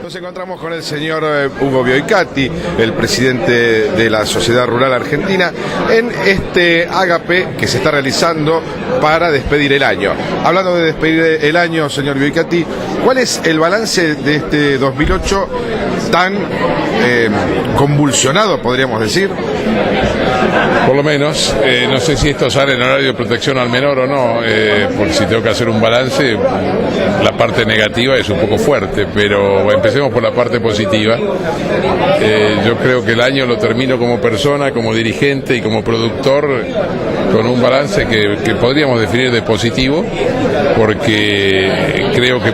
Nos encontramos con el señor Hugo Bioicati, el presidente de la Sociedad Rural Argentina, en este ágape que se está realizando para despedir el año. Hablando de despedir el año, señor Bioicati, ¿cuál es el balance de este 2008 tan convulsionado, podríamos decir? Por lo menos, no sé si esto sale en horario de protección al menor o no, porque si tengo que hacer un balance, la parte negativa es un poco fuerte, pero empecemos por la parte positiva. Yo creo que el año lo termino como persona, como dirigente y como productor con un balance que podríamos definir de positivo, porque creo que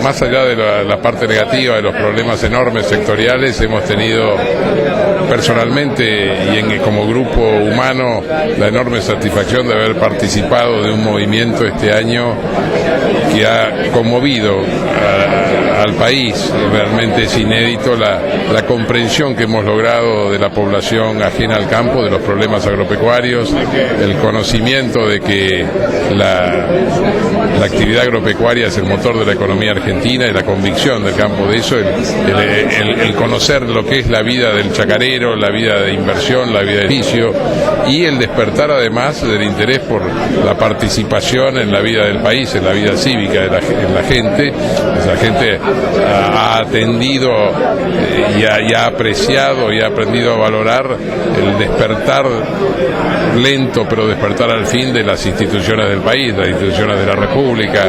más allá de la parte negativa, de los problemas enormes sectoriales, hemos tenido personalmente y como grupo humano la enorme satisfacción de haber participado de un movimiento este año que ha conmovido al país. Realmente es inédito la comprensión que hemos logrado de la población ajena al campo, de los problemas agropecuarios, el conocimiento de que la actividad agropecuaria es el motor de la economía argentina y la convicción del campo de eso, el conocer lo que es la vida del chacarero, la vida de inversión, la vida de oficio, y el despertar además del interés por la participación en la vida del país, en la vida cívica de la gente. Esa gente ha atendido y ha apreciado y ha aprendido a valorar el despertar lento, pero despertar al fin de las instituciones del país, las instituciones de la República,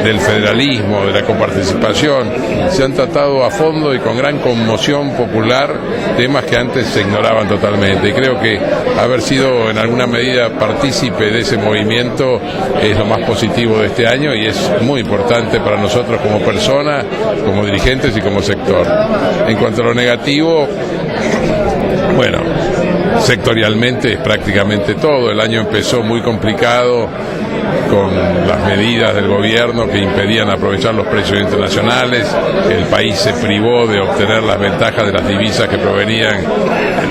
del federalismo, de la coparticipación. Se han tratado a fondo y con gran conmoción popular temas que antes se ignoraban totalmente, y creo que haber sido en alguna medida partícipe de ese movimiento es lo más positivo de este año, y es muy importante para nosotros como personas, como dirigentes y como sector. En cuanto a lo negativo, bueno, sectorialmente es prácticamente todo. El año empezó muy complicado con las medidas del gobierno que impedían aprovechar los precios internacionales. El país se privó de obtener las ventajas de las divisas que provenían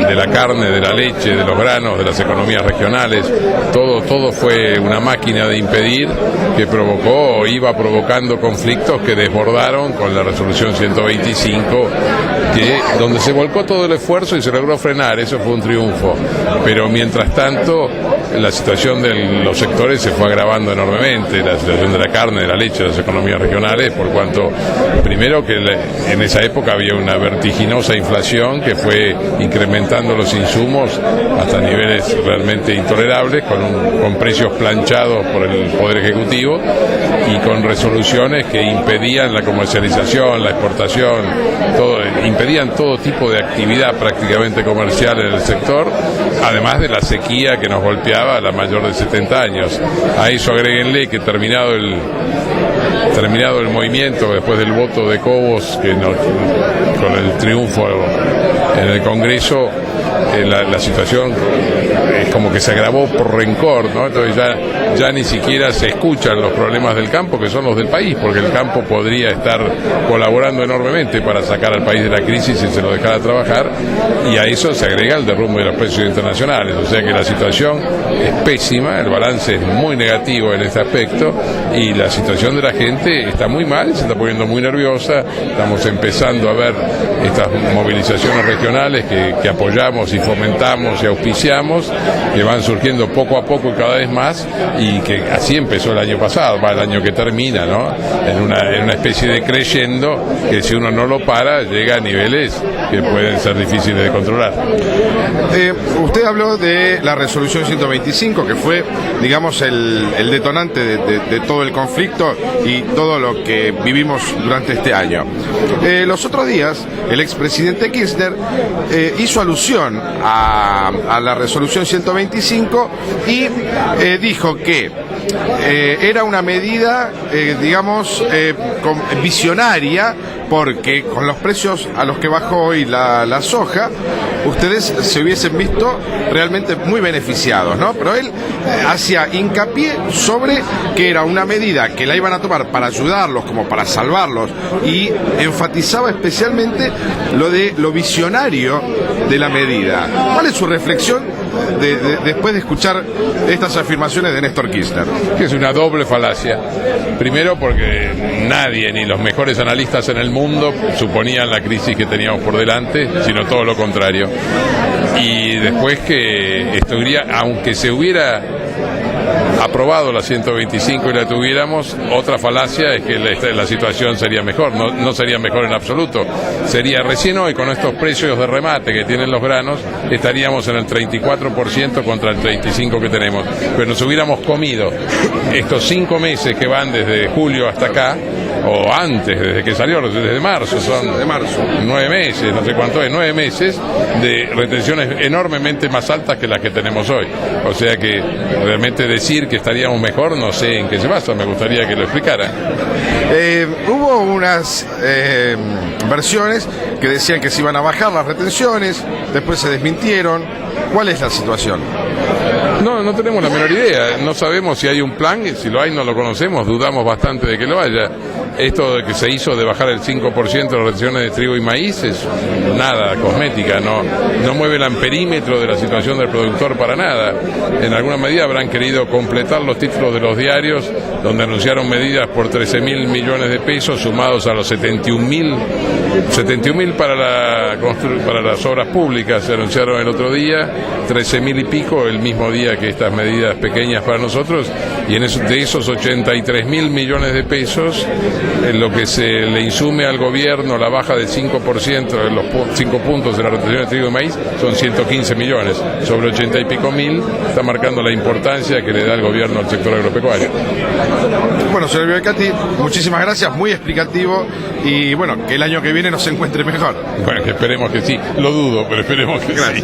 de la carne, de la leche, de los granos, de las economías regionales. Todo fue una máquina de impedir que provocó o iba provocando conflictos que desbordaron con la resolución 125, donde se volcó todo el esfuerzo y se logró frenar. Eso fue un triunfo, pero mientras tanto la situación de los sectores se fue agravando enormemente, la situación de la carne, de la leche, de las economías regionales, por cuanto primero que en esa época había una vertiginosa inflación que fue incrementando los insumos hasta niveles realmente intolerables, con precios planchados por el Poder Ejecutivo y con resoluciones que impedían la comercialización, la exportación, impedían todo tipo de actividad prácticamente comercial en el sector, además de la sequía que nos golpeaba a la mayor de 70 años. A eso agréguenle que terminado el movimiento, después del voto de Cobos, con el triunfo en el Congreso, la situación es como que se agravó por rencor, ¿no? Entonces ya ni siquiera se escuchan los problemas del campo, que son los del país, porque el campo podría estar colaborando enormemente para sacar al país de la crisis si se lo dejara trabajar, y a eso se agrega el derrumbe de los precios internacionales. O sea que la situación es pésima, el balance es muy negativo en este aspecto, y la situación de la gente está muy mal, se está poniendo muy nerviosa. Estamos empezando a ver estas movilizaciones regionales que apoyamos y fomentamos y auspiciamos, que van surgiendo poco a poco y cada vez más, y que así empezó el año pasado, el año que termina, ¿no? En una especie de creyendo que si uno no lo para llega a niveles que pueden ser difíciles de controlar. Usted habló de la resolución 125, que fue, digamos, el detonante de todo el conflicto y todo lo que vivimos durante este año. Los otros días, el expresidente Kirchner hizo alusión a la resolución 125 y dijo que era una medida, digamos, visionaria, porque con los precios a los que bajó hoy la soja, ustedes se hubiesen visto realmente muy beneficiados, ¿no? Pero él hacía hincapié sobre que era una medida que la iban a tomar para ayudarlos, como para salvarlos, y enfatizaba especialmente lo visionario de la medida. ¿Cuál es su reflexión después de escuchar estas afirmaciones de Néstor Kirchner? Que es una doble falacia. Primero porque nadie, ni los mejores analistas en el mundo, suponían la crisis que teníamos por delante, sino todo lo contrario. Y después que esto iría, aunque se hubiera aprobado la 125 y la tuviéramos, otra falacia es que la situación sería mejor. No sería mejor en absoluto. Sería recién hoy, con estos precios de remate que tienen los granos, estaríamos en el 34% contra el 35% que tenemos. Pero nos hubiéramos comido estos 5 meses que van desde julio hasta acá, o antes, desde que salió, desde marzo, son de marzo. 9 meses, no sé cuánto es, 9 meses de retenciones enormemente más altas que las que tenemos hoy. O sea que realmente decir que estaríamos mejor, no sé en qué se basa, me gustaría que lo explicara. Hubo unas versiones que decían que se iban a bajar las retenciones, después se desmintieron. ¿Cuál es la situación? No tenemos la menor idea, no sabemos si hay un plan, si lo hay no lo conocemos, dudamos bastante de que lo haya. Esto de que se hizo de bajar el 5% de las retenciones de trigo y maíz es nada cosmética, no mueve el amperímetro de la situación del productor para nada. En alguna medida habrán querido completar los títulos de los diarios, donde anunciaron medidas por 13.000 millones de pesos, sumados a los 71.000 para las obras públicas, se anunciaron el otro día, 13.000 y pico el mismo día que estas medidas pequeñas para nosotros, y de esos 83.000 millones de pesos, en lo que se le insume al gobierno la baja del 5% de los 5 puntos de la retención de trigo y maíz, son 115 millones, sobre 80 y pico mil, está marcando la importancia que le da el gobierno al sector agropecuario. Bueno, señor Biolcati, muchísimas gracias, muy explicativo, y bueno, que el año que viene nos encuentre mejor. Bueno, que esperemos que sí, lo dudo, pero esperemos que sí.